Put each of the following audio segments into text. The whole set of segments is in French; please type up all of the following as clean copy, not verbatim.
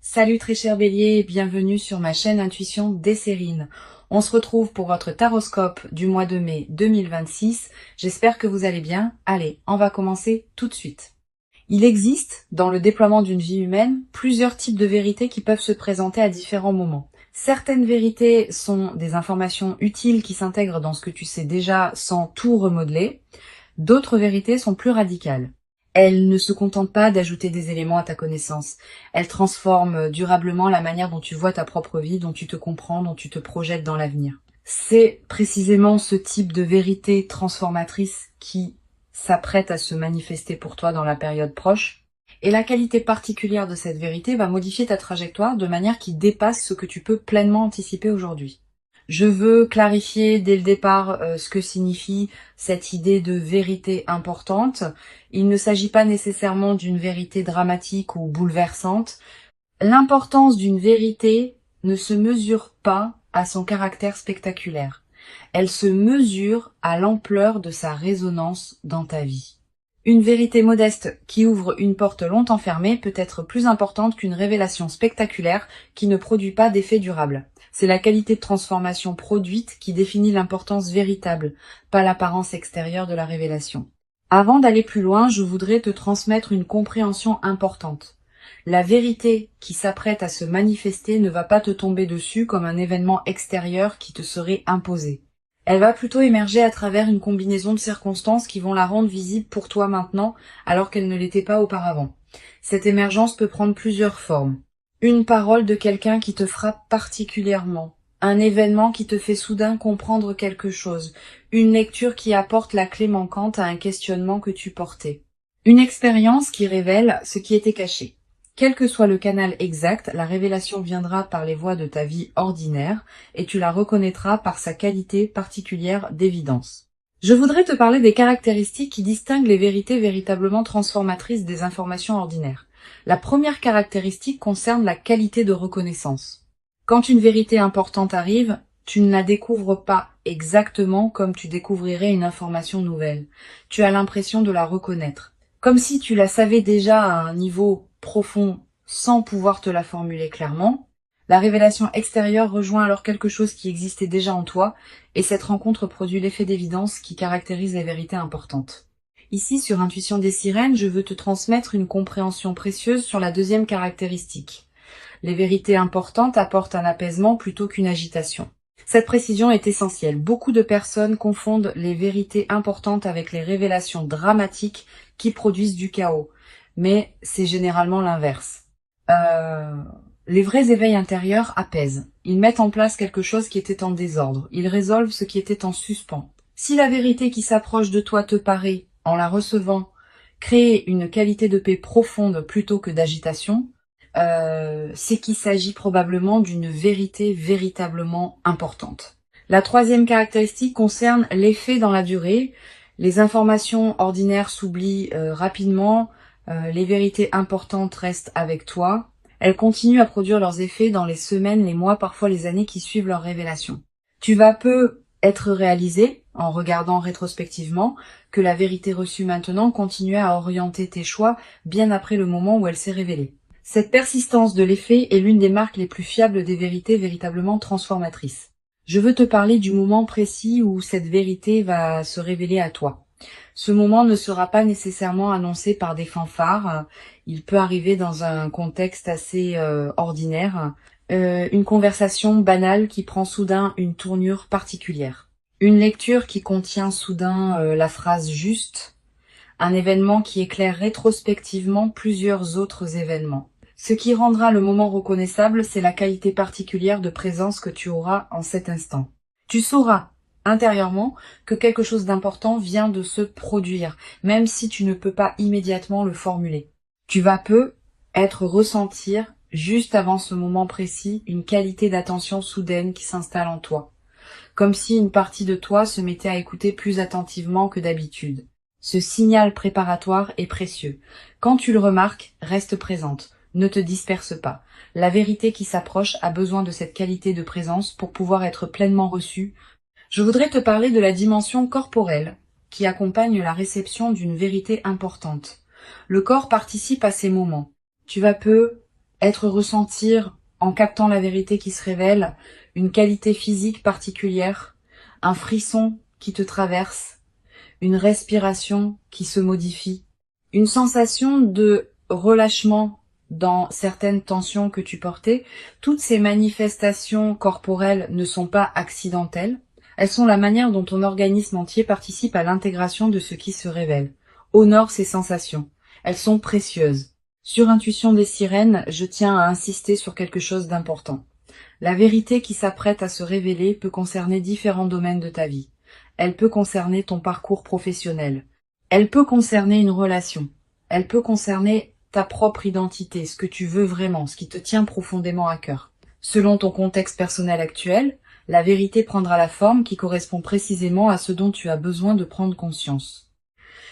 Salut très cher Bélier, bienvenue sur ma chaîne Intuition Desserine. On se retrouve pour votre taroscope du mois de mai 2026. J'espère que vous allez bien. Allez, on va commencer tout de suite. Il existe, dans le déploiement d'une vie humaine, plusieurs types de vérités qui peuvent se présenter à différents moments. Certaines vérités sont des informations utiles qui s'intègrent dans ce que tu sais déjà sans tout remodeler. D'autres vérités sont plus radicales. Elles ne se contentent pas d'ajouter des éléments à ta connaissance. Elles transforment durablement la manière dont tu vois ta propre vie, dont tu te comprends, dont tu te projettes dans l'avenir. C'est précisément ce type de vérité transformatrice qui s'apprête à se manifester pour toi dans la période proche. Et la qualité particulière de cette vérité va modifier ta trajectoire de manière qui dépasse ce que tu peux pleinement anticiper aujourd'hui. Je veux clarifier dès le départ ce que signifie cette idée de vérité importante. Il ne s'agit pas nécessairement d'une vérité dramatique ou bouleversante. L'importance d'une vérité ne se mesure pas à son caractère spectaculaire. Elle se mesure à l'ampleur de sa résonance dans ta vie. Une vérité modeste qui ouvre une porte longtemps fermée peut être plus importante qu'une révélation spectaculaire qui ne produit pas d'effet durable. C'est la qualité de transformation produite qui définit l'importance véritable, pas l'apparence extérieure de la révélation. Avant d'aller plus loin, je voudrais te transmettre une compréhension importante. La vérité qui s'apprête à se manifester ne va pas te tomber dessus comme un événement extérieur qui te serait imposé. Elle va plutôt émerger à travers une combinaison de circonstances qui vont la rendre visible pour toi maintenant, alors qu'elle ne l'était pas auparavant. Cette émergence peut prendre plusieurs formes. Une parole de quelqu'un qui te frappe particulièrement. Un événement qui te fait soudain comprendre quelque chose. Une lecture qui apporte la clé manquante à un questionnement que tu portais. Une expérience qui révèle ce qui était caché. Quel que soit le canal exact, la révélation viendra par les voies de ta vie ordinaire et tu la reconnaîtras par sa qualité particulière d'évidence. Je voudrais te parler des caractéristiques qui distinguent les vérités véritablement transformatrices des informations ordinaires. La première caractéristique concerne la qualité de reconnaissance. Quand une vérité importante arrive, tu ne la découvres pas exactement comme tu découvrirais une information nouvelle. Tu as l'impression de la reconnaître, comme si tu la savais déjà à un niveau profond sans pouvoir te la formuler clairement. La révélation extérieure rejoint alors quelque chose qui existait déjà en toi, et cette rencontre produit l'effet d'évidence qui caractérise les vérités importantes. Ici, sur Intuition des Sirènes, je veux te transmettre une compréhension précieuse sur la deuxième caractéristique. Les vérités importantes apportent un apaisement plutôt qu'une agitation. Cette précision est essentielle. Beaucoup de personnes confondent les vérités importantes avec les révélations dramatiques qui produisent du chaos. Mais c'est généralement l'inverse. Les vrais éveils intérieurs apaisent. Ils mettent en place quelque chose qui était en désordre. Ils résolvent ce qui était en suspens. Si la vérité qui s'approche de toi te paraît, en la recevant, créer une qualité de paix profonde plutôt que d'agitation, c'est qu'il s'agit probablement d'une vérité véritablement importante. La troisième caractéristique concerne l'effet dans la durée. Les informations ordinaires s'oublient rapidement, les vérités importantes restent avec toi. Elles continuent à produire leurs effets dans les semaines, les mois, parfois les années qui suivent leur révélation. Tu vas peu être réalisé, en regardant rétrospectivement, que la vérité reçue maintenant continuait à orienter tes choix bien après le moment où elle s'est révélée. Cette persistance de l'effet est l'une des marques les plus fiables des vérités véritablement transformatrices. Je veux te parler du moment précis où cette vérité va se révéler à toi. Ce moment ne sera pas nécessairement annoncé par des fanfares, il peut arriver dans un contexte assez ordinaire, une conversation banale qui prend soudain une tournure particulière, une lecture qui contient soudain la phrase juste, un événement qui éclaire rétrospectivement plusieurs autres événements. Ce qui rendra le moment reconnaissable, c'est la qualité particulière de présence que tu auras en cet instant. Tu sauras intérieurement que quelque chose d'important vient de se produire, même si tu ne peux pas immédiatement le formuler. Tu vas peu ressentir, juste avant ce moment précis, une qualité d'attention soudaine qui s'installe en toi, comme si une partie de toi se mettait à écouter plus attentivement que d'habitude. Ce signal préparatoire est précieux. Quand tu le remarques, reste présente. Ne te disperse pas. La vérité qui s'approche a besoin de cette qualité de présence pour pouvoir être pleinement reçue. Je voudrais te parler de la dimension corporelle qui accompagne la réception d'une vérité importante. Le corps participe à ces moments. Tu vas peu être ressentir, en captant la vérité qui se révèle, une qualité physique particulière, un frisson qui te traverse, une respiration qui se modifie, une sensation de relâchement dans certaines tensions que tu portais. Toutes ces manifestations corporelles ne sont pas accidentelles. Elles sont la manière dont ton organisme entier participe à l'intégration de ce qui se révèle. Honore ces sensations. Elles sont précieuses. Sur Intuition des sirènes, je tiens à insister sur quelque chose d'important. La vérité qui s'apprête à se révéler peut concerner différents domaines de ta vie. Elle peut concerner ton parcours professionnel. Elle peut concerner une relation. Elle peut concerner ta propre identité, ce que tu veux vraiment, ce qui te tient profondément à cœur. Selon ton contexte personnel actuel, la vérité prendra la forme qui correspond précisément à ce dont tu as besoin de prendre conscience.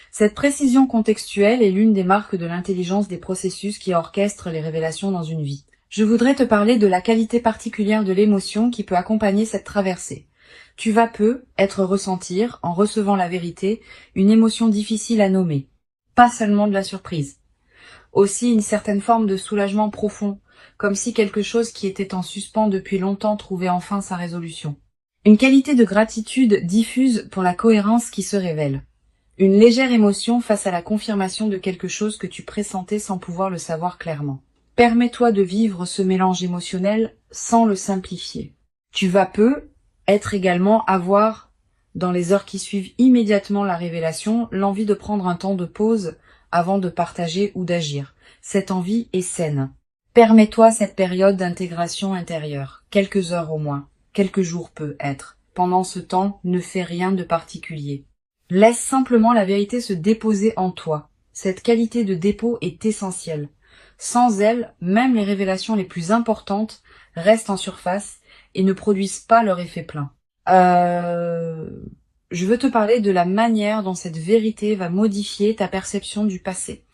Cette précision contextuelle est l'une des marques de l'intelligence des processus qui orchestrent les révélations dans une vie. Je voudrais te parler de la qualité particulière de l'émotion qui peut accompagner cette traversée. Tu vas peu être ressentir, en recevant la vérité, une émotion difficile à nommer. Pas seulement de la surprise. Aussi une certaine forme de soulagement profond, comme si quelque chose qui était en suspens depuis longtemps trouvait enfin sa résolution. Une qualité de gratitude diffuse pour la cohérence qui se révèle. Une légère émotion face à la confirmation de quelque chose que tu pressentais sans pouvoir le savoir clairement. Permets-toi de vivre ce mélange émotionnel sans le simplifier. Tu vas peu être également avoir, dans les heures qui suivent immédiatement la révélation, l'envie de prendre un temps de pause avant de partager ou d'agir. Cette envie est saine. Permets-toi cette période d'intégration intérieure, quelques heures au moins, quelques jours peut être. Pendant ce temps, ne fais rien de particulier. Laisse simplement la vérité se déposer en toi. Cette qualité de dépôt est essentielle. Sans elle, même les révélations les plus importantes restent en surface et ne produisent pas leur effet plein. Je veux te parler de la manière dont cette vérité va modifier ta perception du passé.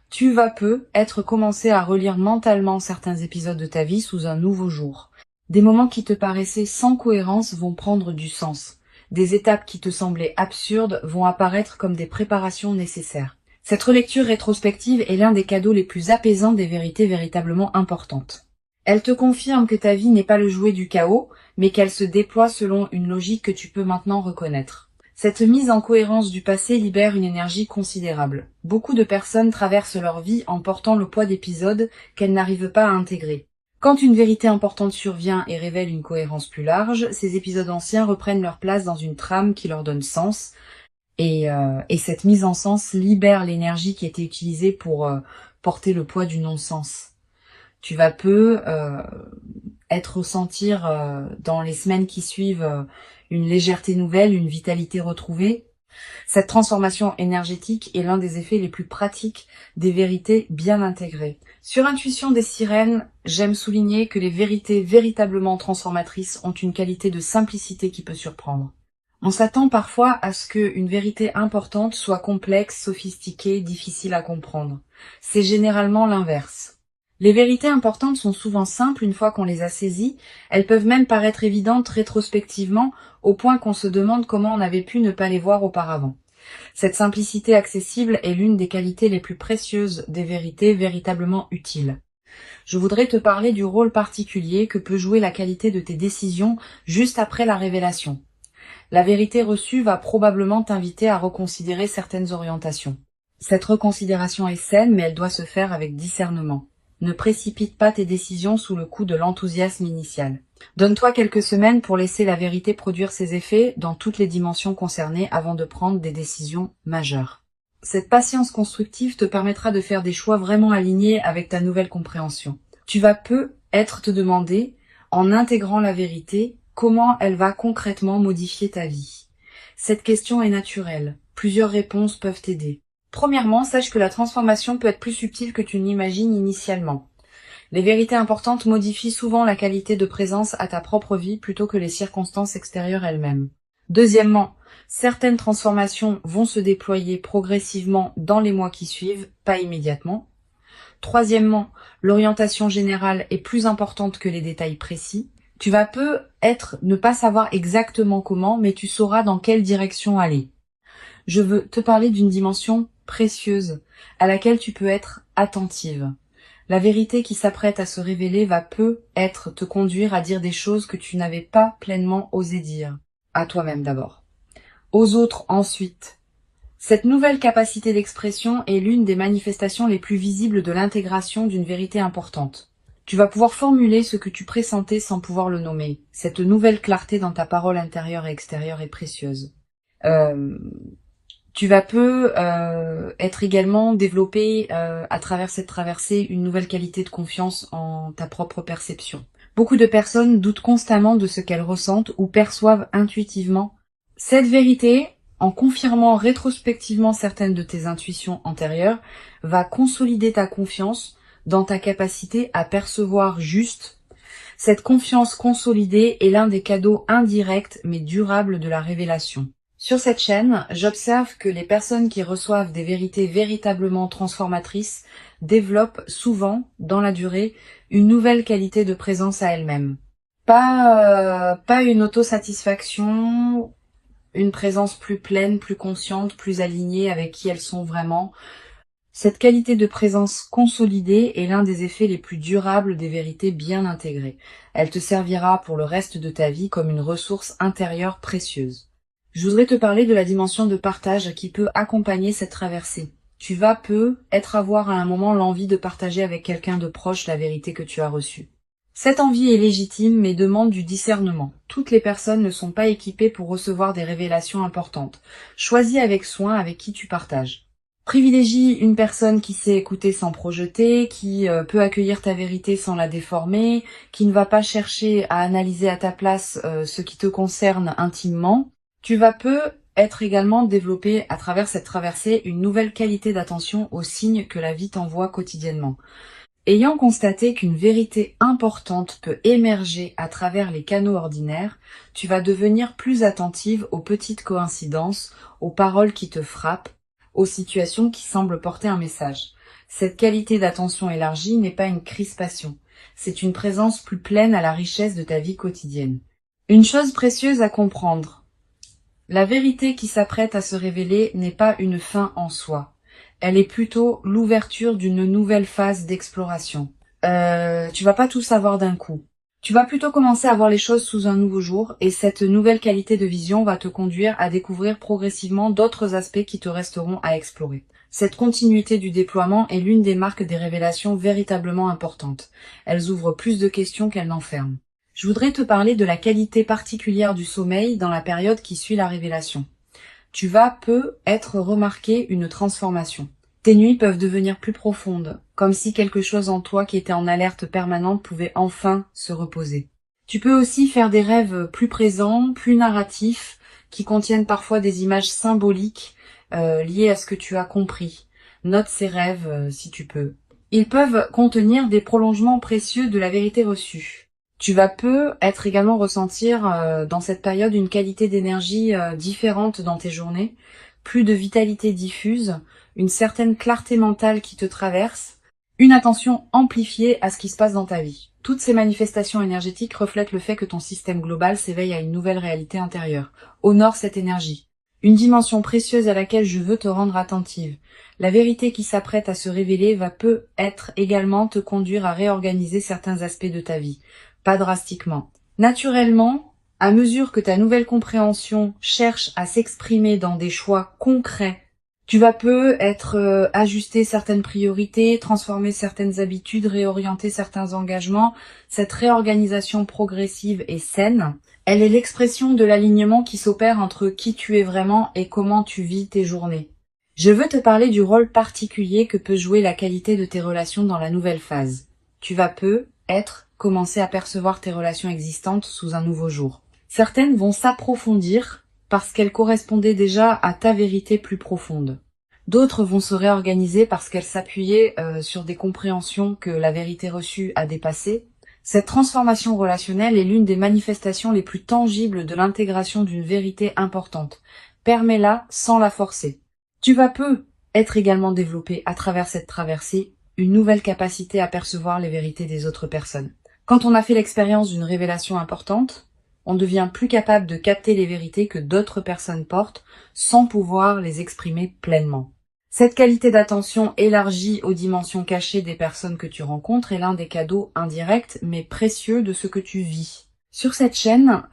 Tu vas peu être commencé à relire mentalement certains épisodes de ta vie sous un nouveau jour. Des moments qui te paraissaient sans cohérence vont prendre du sens. Des étapes qui te semblaient absurdes vont apparaître comme des préparations nécessaires. Cette relecture rétrospective est l'un des cadeaux les plus apaisants des vérités véritablement importantes. Elle te confirme que ta vie n'est pas le jouet du chaos, mais qu'elle se déploie selon une logique que tu peux maintenant reconnaître. Cette mise en cohérence du passé libère une énergie considérable. Beaucoup de personnes traversent leur vie en portant le poids d'épisodes qu'elles n'arrivent pas à intégrer. Quand une vérité importante survient et révèle une cohérence plus large, ces épisodes anciens reprennent leur place dans une trame qui leur donne sens, et cette mise en sens libère l'énergie qui était utilisée pour porter le poids du non-sens. Tu vas peu ressentir dans les semaines qui suivent une légèreté nouvelle, une vitalité retrouvée. Cette transformation énergétique est l'un des effets les plus pratiques des vérités bien intégrées. Sur Intuition des sirènes, j'aime souligner que les vérités véritablement transformatrices ont une qualité de simplicité qui peut surprendre. On s'attend parfois à ce qu'une vérité importante soit complexe, sophistiquée, difficile à comprendre. C'est généralement l'inverse. Les vérités importantes sont souvent simples une fois qu'on les a saisies, elles peuvent même paraître évidentes rétrospectivement, au point qu'on se demande comment on avait pu ne pas les voir auparavant. Cette simplicité accessible est l'une des qualités les plus précieuses des vérités véritablement utiles. Je voudrais te parler du rôle particulier que peut jouer la qualité de tes décisions juste après la révélation. La vérité reçue va probablement t'inviter à reconsidérer certaines orientations. Cette reconsidération est saine, mais elle doit se faire avec discernement. Ne précipite pas tes décisions sous le coup de l'enthousiasme initial. Donne-toi quelques semaines pour laisser la vérité produire ses effets dans toutes les dimensions concernées avant de prendre des décisions majeures. Cette patience constructive te permettra de faire des choix vraiment alignés avec ta nouvelle compréhension. Tu vas peu être te demander, en intégrant la vérité, comment elle va concrètement modifier ta vie. Cette question est naturelle. Plusieurs réponses peuvent t'aider. Premièrement, sache que la transformation peut être plus subtile que tu n'imagines initialement. Les vérités importantes modifient souvent la qualité de présence à ta propre vie plutôt que les circonstances extérieures elles-mêmes. Deuxièmement, certaines transformations vont se déployer progressivement dans les mois qui suivent, pas immédiatement. Troisièmement, l'orientation générale est plus importante que les détails précis. Tu vas peu ne pas savoir exactement comment, mais tu sauras dans quelle direction aller. Je veux te parler d'une dimension précieuse à laquelle tu peux être attentive. La vérité qui s'apprête à se révéler va peut-être te conduire à dire des choses que tu n'avais pas pleinement osé dire. À toi-même d'abord. Aux autres ensuite. Cette nouvelle capacité d'expression est l'une des manifestations les plus visibles de l'intégration d'une vérité importante. Tu vas pouvoir formuler ce que tu pressentais sans pouvoir le nommer. Cette nouvelle clarté dans ta parole intérieure et extérieure est précieuse. Tu vas être également développé à travers cette traversée une nouvelle qualité de confiance en ta propre perception. Beaucoup de personnes doutent constamment de ce qu'elles ressentent ou perçoivent intuitivement. Cette vérité, en confirmant rétrospectivement certaines de tes intuitions antérieures, va consolider ta confiance dans ta capacité à percevoir juste. Cette confiance consolidée est l'un des cadeaux indirects mais durables de la révélation. Sur cette chaîne, j'observe que les personnes qui reçoivent des vérités véritablement transformatrices développent souvent, dans la durée, une nouvelle qualité de présence à elles-mêmes. Pas une autosatisfaction, une présence plus pleine, plus consciente, plus alignée avec qui elles sont vraiment. Cette qualité de présence consolidée est l'un des effets les plus durables des vérités bien intégrées. Elle te servira pour le reste de ta vie comme une ressource intérieure précieuse. Je voudrais te parler de la dimension de partage qui peut accompagner cette traversée. Tu vas peut-être avoir à un moment l'envie de partager avec quelqu'un de proche la vérité que tu as reçue. Cette envie est légitime mais demande du discernement. Toutes les personnes ne sont pas équipées pour recevoir des révélations importantes. Choisis avec soin avec qui tu partages. Privilégie une personne qui sait écouter sans projeter, qui peut accueillir ta vérité sans la déformer, qui ne va pas chercher à analyser à ta place ce qui te concerne intimement. Tu vas peut-être également développer à travers cette traversée une nouvelle qualité d'attention aux signes que la vie t'envoie quotidiennement. Ayant constaté qu'une vérité importante peut émerger à travers les canaux ordinaires, tu vas devenir plus attentive aux petites coïncidences, aux paroles qui te frappent, aux situations qui semblent porter un message. Cette qualité d'attention élargie n'est pas une crispation, c'est une présence plus pleine à la richesse de ta vie quotidienne. Une chose précieuse à comprendre. La vérité qui s'apprête à se révéler n'est pas une fin en soi. Elle est plutôt l'ouverture d'une nouvelle phase d'exploration. Tu vas pas tout savoir d'un coup. Tu vas plutôt commencer à voir les choses sous un nouveau jour et cette nouvelle qualité de vision va te conduire à découvrir progressivement d'autres aspects qui te resteront à explorer. Cette continuité du déploiement est l'une des marques des révélations véritablement importantes. Elles ouvrent plus de questions qu'elles n'enferment. Je voudrais te parler de la qualité particulière du sommeil dans la période qui suit la révélation. Tu vas peut-être remarquer une transformation. Tes nuits peuvent devenir plus profondes, comme si quelque chose en toi qui était en alerte permanente pouvait enfin se reposer. Tu peux aussi faire des rêves plus présents, plus narratifs, qui contiennent parfois des images symboliques liées à ce que tu as compris. Note ces rêves si tu peux. Ils peuvent contenir des prolongements précieux de la vérité reçue. Tu vas peut-être également ressentir dans cette période une qualité d'énergie différente dans tes journées, plus de vitalité diffuse, une certaine clarté mentale qui te traverse, une attention amplifiée à ce qui se passe dans ta vie. Toutes ces manifestations énergétiques reflètent le fait que ton système global s'éveille à une nouvelle réalité intérieure. Honore cette énergie. Une dimension précieuse à laquelle je veux te rendre attentive. La vérité qui s'apprête à se révéler va peut-être également te conduire à réorganiser certains aspects de ta vie. Pas drastiquement. Naturellement, à mesure que ta nouvelle compréhension cherche à s'exprimer dans des choix concrets, tu vas peut-être ajuster certaines priorités, transformer certaines habitudes, réorienter certains engagements. Cette réorganisation progressive et saine, elle est l'expression de l'alignement qui s'opère entre qui tu es vraiment et comment tu vis tes journées. Je veux te parler du rôle particulier que peut jouer la qualité de tes relations dans la nouvelle phase. Tu vas peut-être commencer à percevoir tes relations existantes sous un nouveau jour. Certaines vont s'approfondir parce qu'elles correspondaient déjà à ta vérité plus profonde. D'autres vont se réorganiser parce qu'elles s'appuyaient sur des compréhensions que la vérité reçue a dépassées. Cette transformation relationnelle est l'une des manifestations les plus tangibles de l'intégration d'une vérité importante. Permets-la sans la forcer. Tu vas peut-être également développer à travers cette traversée une nouvelle capacité à percevoir les vérités des autres personnes. Quand on a fait l'expérience d'une révélation importante, on devient plus capable de capter les vérités que d'autres personnes portent sans pouvoir les exprimer pleinement. Cette qualité d'attention élargie aux dimensions cachées des personnes que tu rencontres est l'un des cadeaux indirects mais précieux de ce que tu vis. Sur cette chaîne,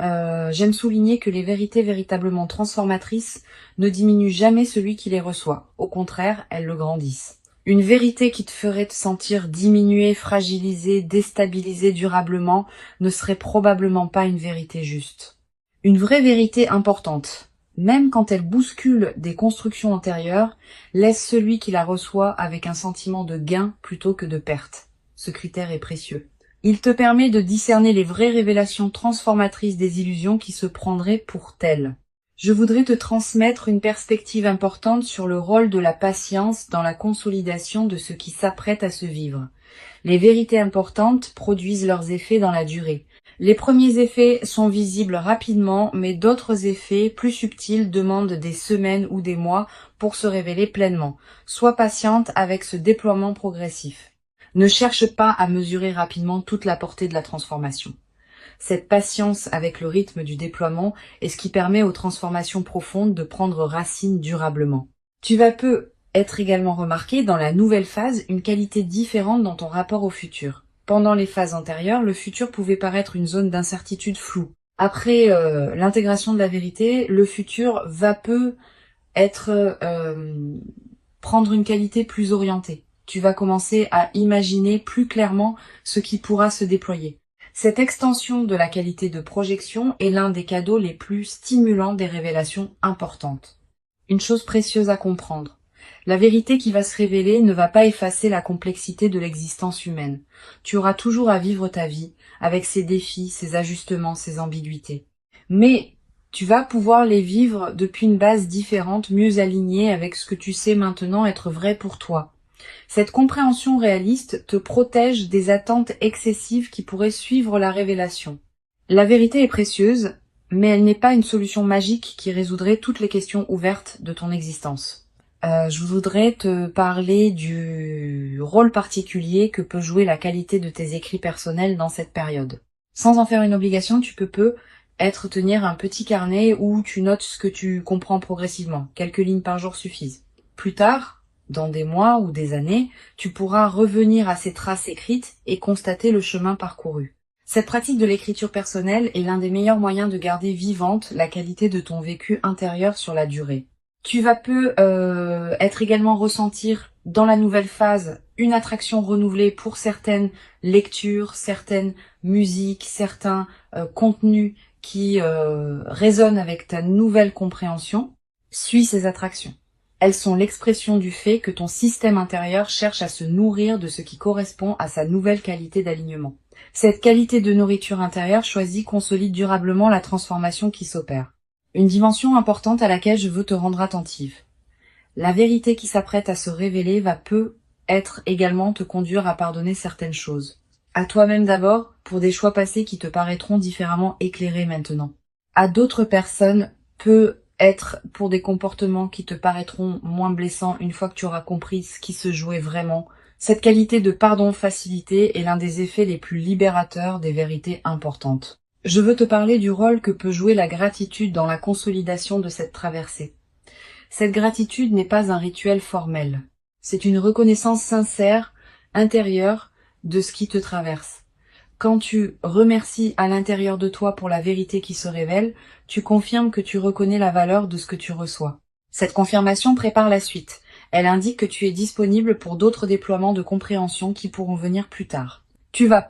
j'aime souligner que les vérités véritablement transformatrices ne diminuent jamais celui qui les reçoit. Au contraire, elles le grandissent. Une vérité qui te ferait te sentir diminué, fragilisé, déstabilisé durablement ne serait probablement pas une vérité juste. Une vraie vérité importante, même quand elle bouscule des constructions antérieures, laisse celui qui la reçoit avec un sentiment de gain plutôt que de perte. Ce critère est précieux. Il te permet de discerner les vraies révélations transformatrices des illusions qui se prendraient pour telles. Je voudrais te transmettre une perspective importante sur le rôle de la patience dans la consolidation de ce qui s'apprête à se vivre. Les vérités importantes produisent leurs effets dans la durée. Les premiers effets sont visibles rapidement, mais d'autres effets plus subtils demandent des semaines ou des mois pour se révéler pleinement. Sois patiente avec ce déploiement progressif. Ne cherche pas à mesurer rapidement toute la portée de la transformation. Cette patience avec le rythme du déploiement est ce qui permet aux transformations profondes de prendre racine durablement. Tu vas peu être également remarqué dans la nouvelle phase une qualité différente dans ton rapport au futur. Pendant les phases antérieures, le futur pouvait paraître une zone d'incertitude floue. Après l'intégration de la vérité, le futur va peu être prendre une qualité plus orientée. Tu vas commencer à imaginer plus clairement ce qui pourra se déployer. Cette extension de la qualité de projection est l'un des cadeaux les plus stimulants des révélations importantes. Une chose précieuse à comprendre. La vérité qui va se révéler ne va pas effacer la complexité de l'existence humaine. Tu auras toujours à vivre ta vie, avec ses défis, ses ajustements, ses ambiguïtés. Mais tu vas pouvoir les vivre depuis une base différente, mieux alignée avec ce que tu sais maintenant être vrai pour toi. Cette compréhension réaliste te protège des attentes excessives qui pourraient suivre la révélation. La vérité est précieuse, mais elle n'est pas une solution magique qui résoudrait toutes les questions ouvertes de ton existence. Je voudrais te parler du rôle particulier que peut jouer la qualité de tes écrits personnels dans cette période. Sans en faire une obligation, tu peux tenir un petit carnet où tu notes ce que tu comprends progressivement. Quelques lignes par jour suffisent. Plus tard, dans des mois ou des années, tu pourras revenir à ces traces écrites et constater le chemin parcouru. Cette pratique de l'écriture personnelle est l'un des meilleurs moyens de garder vivante la qualité de ton vécu intérieur sur la durée. Tu vas être également ressentir dans la nouvelle phase une attraction renouvelée pour certaines lectures, certaines musiques, certains contenus qui résonnent avec ta nouvelle compréhension. Suis ces attractions. Elles sont l'expression du fait que ton système intérieur cherche à se nourrir de ce qui correspond à sa nouvelle qualité d'alignement. Cette qualité de nourriture intérieure choisie consolide durablement la transformation qui s'opère. Une dimension importante à laquelle je veux te rendre attentive. La vérité qui s'apprête à se révéler va peut-être également te conduire à pardonner certaines choses. À toi-même d'abord, pour des choix passés qui te paraîtront différemment éclairés maintenant. À d'autres personnes, peut-être pour des comportements qui te paraîtront moins blessants une fois que tu auras compris ce qui se jouait vraiment. Cette qualité de pardon facilité est l'un des effets les plus libérateurs des vérités importantes. Je veux te parler du rôle que peut jouer la gratitude dans la consolidation de cette traversée. Cette gratitude n'est pas un rituel formel. C'est une reconnaissance sincère, intérieure, de ce qui te traverse. Quand tu remercies à l'intérieur de toi pour la vérité qui se révèle, tu confirmes que tu reconnais la valeur de ce que tu reçois. Cette confirmation prépare la suite. Elle indique que tu es disponible pour d'autres déploiements de compréhension qui pourront venir plus tard. Tu vas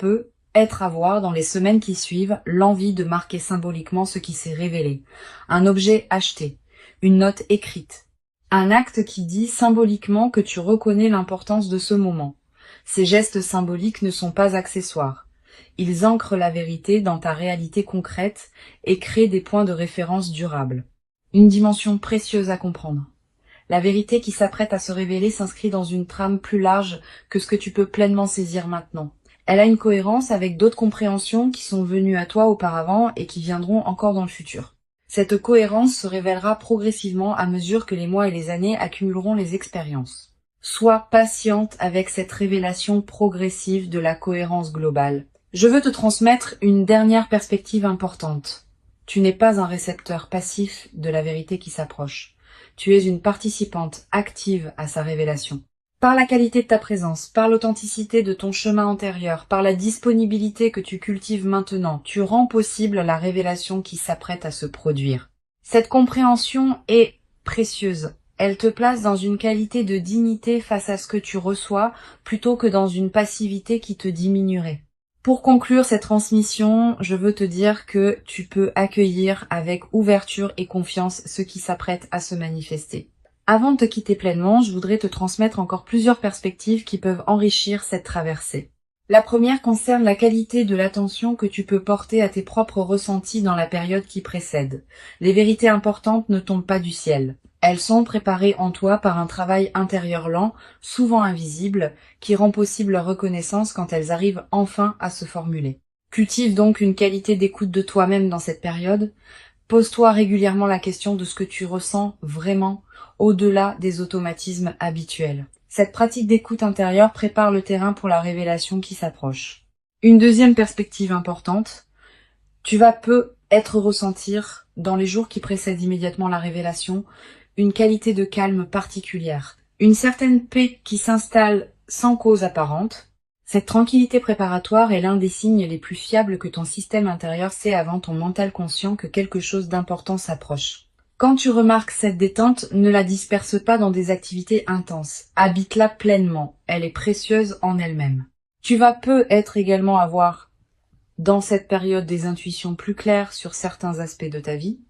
être à voir dans les semaines qui suivent l'envie de marquer symboliquement ce qui s'est révélé. Un objet acheté, une note écrite, un acte qui dit symboliquement que tu reconnais l'importance de ce moment. Ces gestes symboliques ne sont pas accessoires. Ils ancrent la vérité dans ta réalité concrète et créent des points de référence durables. Une dimension précieuse à comprendre. La vérité qui s'apprête à se révéler s'inscrit dans une trame plus large que ce que tu peux pleinement saisir maintenant. Elle a une cohérence avec d'autres compréhensions qui sont venues à toi auparavant et qui viendront encore dans le futur. Cette cohérence se révélera progressivement à mesure que les mois et les années accumuleront les expériences. Sois patiente avec cette révélation progressive de la cohérence globale. Je veux te transmettre une dernière perspective importante. Tu n'es pas un récepteur passif de la vérité qui s'approche. Tu es une participante active à sa révélation. Par la qualité de ta présence, par l'authenticité de ton chemin antérieur, par la disponibilité que tu cultives maintenant, tu rends possible la révélation qui s'apprête à se produire. Cette compréhension est précieuse. Elle te place dans une qualité de dignité face à ce que tu reçois, plutôt que dans une passivité qui te diminuerait. Pour conclure cette transmission, je veux te dire que tu peux accueillir avec ouverture et confiance ce qui s'apprête à se manifester. Avant de te quitter pleinement, je voudrais te transmettre encore plusieurs perspectives qui peuvent enrichir cette traversée. La première concerne la qualité de l'attention que tu peux porter à tes propres ressentis dans la période qui précède. Les vérités importantes ne tombent pas du ciel. Elles sont préparées en toi par un travail intérieur lent, souvent invisible, qui rend possible leur reconnaissance quand elles arrivent enfin à se formuler. Cultive donc une qualité d'écoute de toi-même dans cette période. Pose-toi régulièrement la question de ce que tu ressens vraiment, au-delà des automatismes habituels. Cette pratique d'écoute intérieure prépare le terrain pour la révélation qui s'approche. Une deuxième perspective importante, tu vas peut-être ressentir, dans les jours qui précèdent immédiatement la révélation, une qualité de calme particulière, une certaine paix qui s'installe sans cause apparente. Cette tranquillité préparatoire est l'un des signes les plus fiables que ton système intérieur sait avant ton mental conscient que quelque chose d'important s'approche. Quand tu remarques cette détente, ne la disperse pas dans des activités intenses. Habite-la pleinement. Elle est précieuse en elle-même. Tu vas peut-être également avoir, dans cette période, des intuitions plus claires sur certains aspects de ta vie,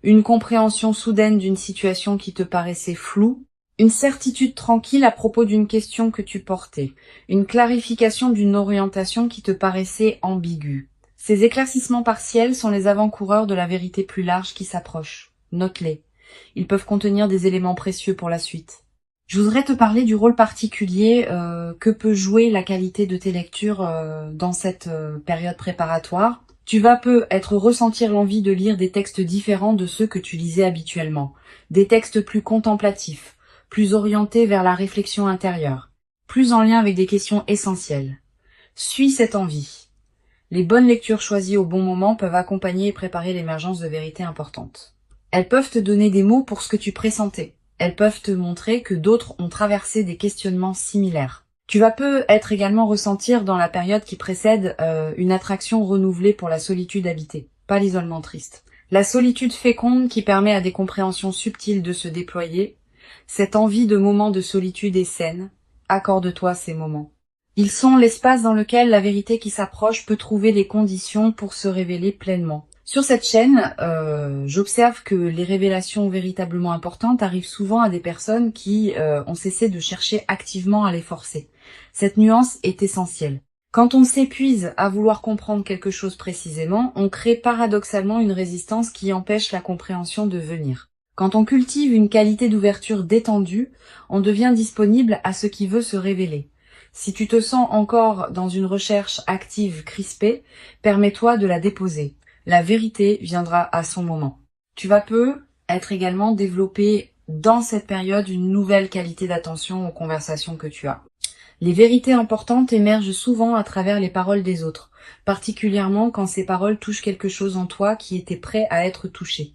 une compréhension soudaine d'une situation qui te paraissait floue, une certitude tranquille à propos d'une question que tu portais, une clarification d'une orientation qui te paraissait ambiguë. Ces éclaircissements partiels sont les avant-coureurs de la vérité plus large qui s'approche. Note-les. Ils peuvent contenir des éléments précieux pour la suite. Je voudrais te parler du rôle particulier que peut jouer la qualité de tes lectures dans cette période préparatoire. Tu vas peut-être ressentir l'envie de lire des textes différents de ceux que tu lisais habituellement, des textes plus contemplatifs, plus orientés vers la réflexion intérieure, plus en lien avec des questions essentielles. Suis cette envie. Les bonnes lectures choisies au bon moment peuvent accompagner et préparer l'émergence de vérités importantes. Elles peuvent te donner des mots pour ce que tu pressentais. Elles peuvent te montrer que d'autres ont traversé des questionnements similaires. Tu vas peut-être également ressentir dans la période qui précède une attraction renouvelée pour la solitude habitée, pas l'isolement triste. La solitude féconde qui permet à des compréhensions subtiles de se déployer. Cette envie de moments de solitude est saine. Accorde-toi ces moments. Ils sont l'espace dans lequel la vérité qui s'approche peut trouver les conditions pour se révéler pleinement. Sur cette chaîne, j'observe que les révélations véritablement importantes arrivent souvent à des personnes qui ont cessé de chercher activement à les forcer. Cette nuance est essentielle. Quand on s'épuise à vouloir comprendre quelque chose précisément, on crée paradoxalement une résistance qui empêche la compréhension de venir. Quand on cultive une qualité d'ouverture détendue, on devient disponible à ce qui veut se révéler. Si tu te sens encore dans une recherche active crispée, permets-toi de la déposer. La vérité viendra à son moment. Tu vas peut-être également développer dans cette période une nouvelle qualité d'attention aux conversations que tu as. Les vérités importantes émergent souvent à travers les paroles des autres, particulièrement quand ces paroles touchent quelque chose en toi qui était prêt à être touché.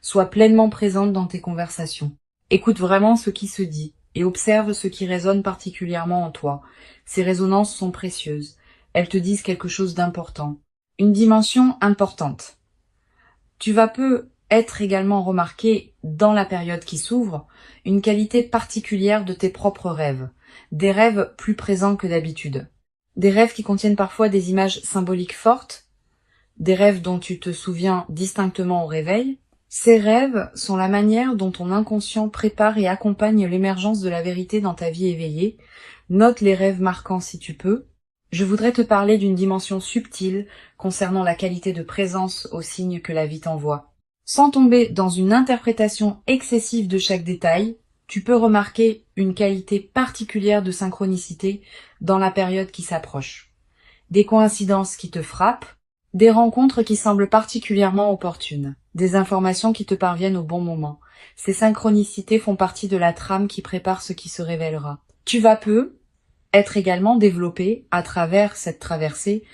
Sois pleinement présente dans tes conversations. Écoute vraiment ce qui se dit et observe ce qui résonne particulièrement en toi. Ces résonances sont précieuses. Elles te disent quelque chose d'important. Une dimension importante. Tu vas peut-être également remarquer, dans la période qui s'ouvre, une qualité particulière de tes propres rêves. Des rêves plus présents que d'habitude. Des rêves qui contiennent parfois des images symboliques fortes. Des rêves dont tu te souviens distinctement au réveil. Ces rêves sont la manière dont ton inconscient prépare et accompagne l'émergence de la vérité dans ta vie éveillée. Note les rêves marquants si tu peux. Je voudrais te parler d'une dimension subtile concernant la qualité de présence aux signes que la vie t'envoie. Sans tomber dans une interprétation excessive de chaque détail, tu peux remarquer une qualité particulière de synchronicité dans la période qui s'approche. Des coïncidences qui te frappent, des rencontres qui semblent particulièrement opportunes, des informations qui te parviennent au bon moment. Ces synchronicités font partie de la trame qui prépare ce qui se révélera. Tu vas être également développé, à travers cette traversée,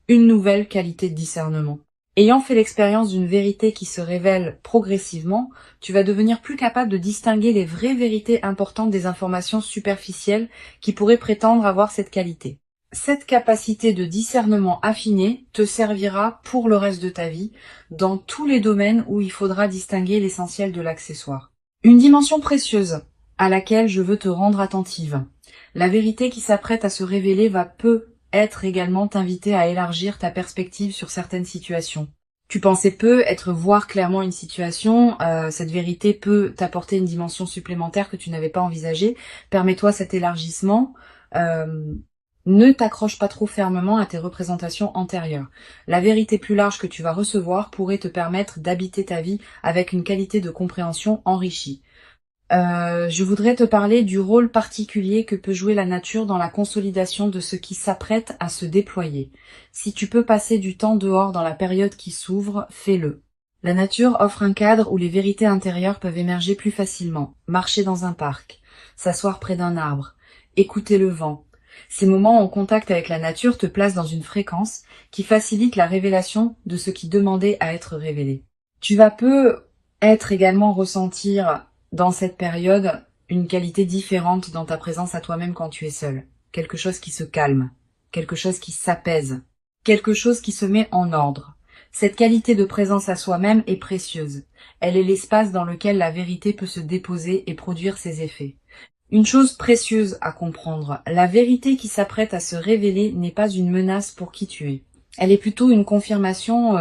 une nouvelle qualité de discernement. Ayant fait l'expérience d'une vérité qui se révèle progressivement, tu vas devenir plus capable de distinguer les vraies vérités importantes des informations superficielles qui pourraient prétendre avoir cette qualité. Cette capacité de discernement affiné te servira pour le reste de ta vie, dans tous les domaines où il faudra distinguer l'essentiel de l'accessoire. Une dimension précieuse à laquelle je veux te rendre attentive. La vérité qui s'apprête à se révéler va peut-être également t'inviter à élargir ta perspective sur certaines situations. Tu pensais peut-être voir clairement une situation, cette vérité peut t'apporter une dimension supplémentaire que tu n'avais pas envisagée. Permets-toi cet élargissement. Ne t'accroche pas trop fermement à tes représentations antérieures. La vérité plus large que tu vas recevoir pourrait te permettre d'habiter ta vie avec une qualité de compréhension enrichie. Je voudrais te parler du rôle particulier que peut jouer la nature dans la consolidation de ce qui s'apprête à se déployer. Si tu peux passer du temps dehors dans la période qui s'ouvre, fais-le. La nature offre un cadre où les vérités intérieures peuvent émerger plus facilement. Marcher dans un parc, s'asseoir près d'un arbre, écouter le vent. Ces moments en contact avec la nature te placent dans une fréquence qui facilite la révélation de ce qui demandait à être révélé. Tu vas peut-être également ressentir dans cette période une qualité différente dans ta présence à toi-même quand tu es seul. Quelque chose qui se calme, quelque chose qui s'apaise, quelque chose qui se met en ordre. Cette qualité de présence à soi-même est précieuse. Elle est l'espace dans lequel la vérité peut se déposer et produire ses effets. Une chose précieuse à comprendre, la vérité qui s'apprête à se révéler n'est pas une menace pour qui tu es. Elle est plutôt une confirmation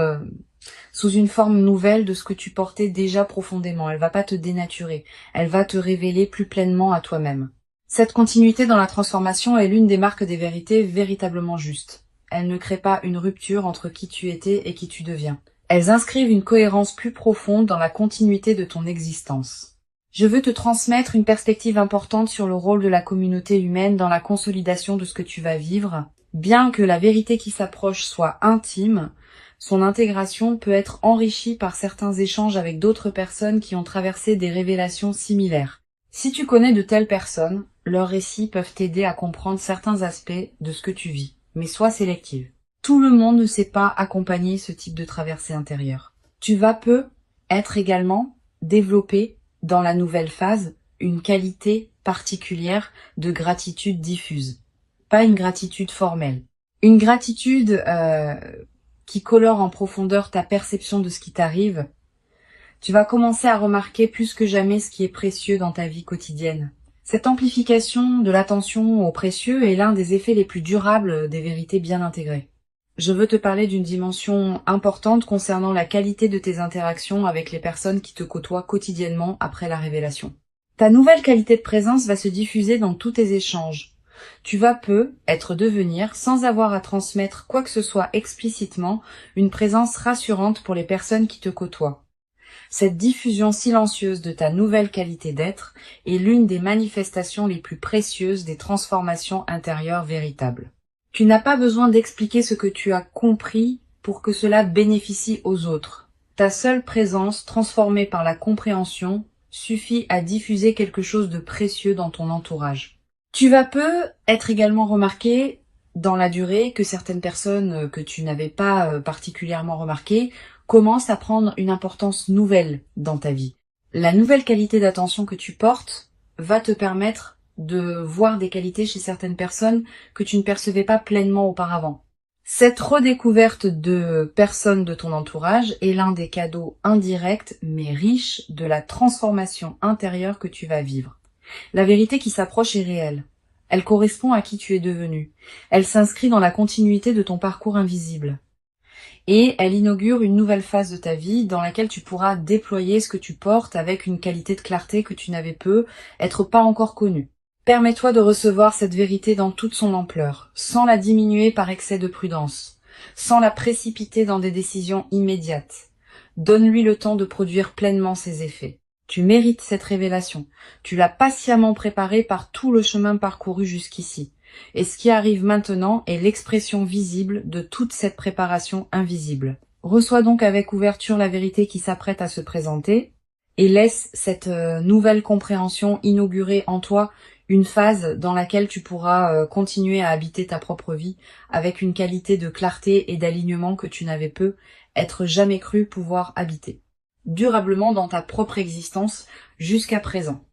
sous une forme nouvelle de ce que tu portais déjà profondément. Elle va pas te dénaturer, elle va te révéler plus pleinement à toi-même. Cette continuité dans la transformation est l'une des marques des vérités véritablement justes. Elles ne créent pas une rupture entre qui tu étais et qui tu deviens. Elles inscrivent une cohérence plus profonde dans la continuité de ton existence. Je veux te transmettre une perspective importante sur le rôle de la communauté humaine dans la consolidation de ce que tu vas vivre. Bien que la vérité qui s'approche soit intime, son intégration peut être enrichie par certains échanges avec d'autres personnes qui ont traversé des révélations similaires. Si tu connais de telles personnes, leurs récits peuvent t'aider à comprendre certains aspects de ce que tu vis, mais sois sélective. Tout le monde ne sait pas accompagner ce type de traversée intérieure. Tu vas peut-être également développer dans la nouvelle phase une qualité particulière de gratitude diffuse. Pas une gratitude formelle. Une gratitude qui colore en profondeur ta perception de ce qui t'arrive. Tu vas commencer à remarquer plus que jamais ce qui est précieux dans ta vie quotidienne. Cette amplification de l'attention au précieux est l'un des effets les plus durables des vérités bien intégrées. Je veux te parler d'une dimension importante concernant la qualité de tes interactions avec les personnes qui te côtoient quotidiennement après la révélation. Ta nouvelle qualité de présence va se diffuser dans tous tes échanges. Tu vas peut-être devenir, sans avoir à transmettre quoi que ce soit explicitement, une présence rassurante pour les personnes qui te côtoient. Cette diffusion silencieuse de ta nouvelle qualité d'être est l'une des manifestations les plus précieuses des transformations intérieures véritables. Tu n'as pas besoin d'expliquer ce que tu as compris pour que cela bénéficie aux autres. Ta seule présence, transformée par la compréhension, suffit à diffuser quelque chose de précieux dans ton entourage. Tu vas peut-être également remarquer dans la durée que certaines personnes que tu n'avais pas particulièrement remarquées commencent à prendre une importance nouvelle dans ta vie. La nouvelle qualité d'attention que tu portes va te permettre de voir des qualités chez certaines personnes que tu ne percevais pas pleinement auparavant. Cette redécouverte de personnes de ton entourage est l'un des cadeaux indirects mais riches de la transformation intérieure que tu vas vivre. La vérité qui s'approche est réelle. Elle correspond à qui tu es devenu. Elle s'inscrit dans la continuité de ton parcours invisible. Et elle inaugure une nouvelle phase de ta vie dans laquelle tu pourras déployer ce que tu portes avec une qualité de clarté que tu n'avais peut-être pas encore connue. Permets-toi de recevoir cette vérité dans toute son ampleur, sans la diminuer par excès de prudence, sans la précipiter dans des décisions immédiates. Donne-lui le temps de produire pleinement ses effets. Tu mérites cette révélation. Tu l'as patiemment préparée par tout le chemin parcouru jusqu'ici. Et ce qui arrive maintenant est l'expression visible de toute cette préparation invisible. Reçois donc avec ouverture la vérité qui s'apprête à se présenter et laisse cette nouvelle compréhension inaugurer en toi une phase dans laquelle tu pourras continuer à habiter ta propre vie avec une qualité de clarté et d'alignement que tu n'avais être jamais cru pouvoir habiter durablement dans ta propre existence jusqu'à présent.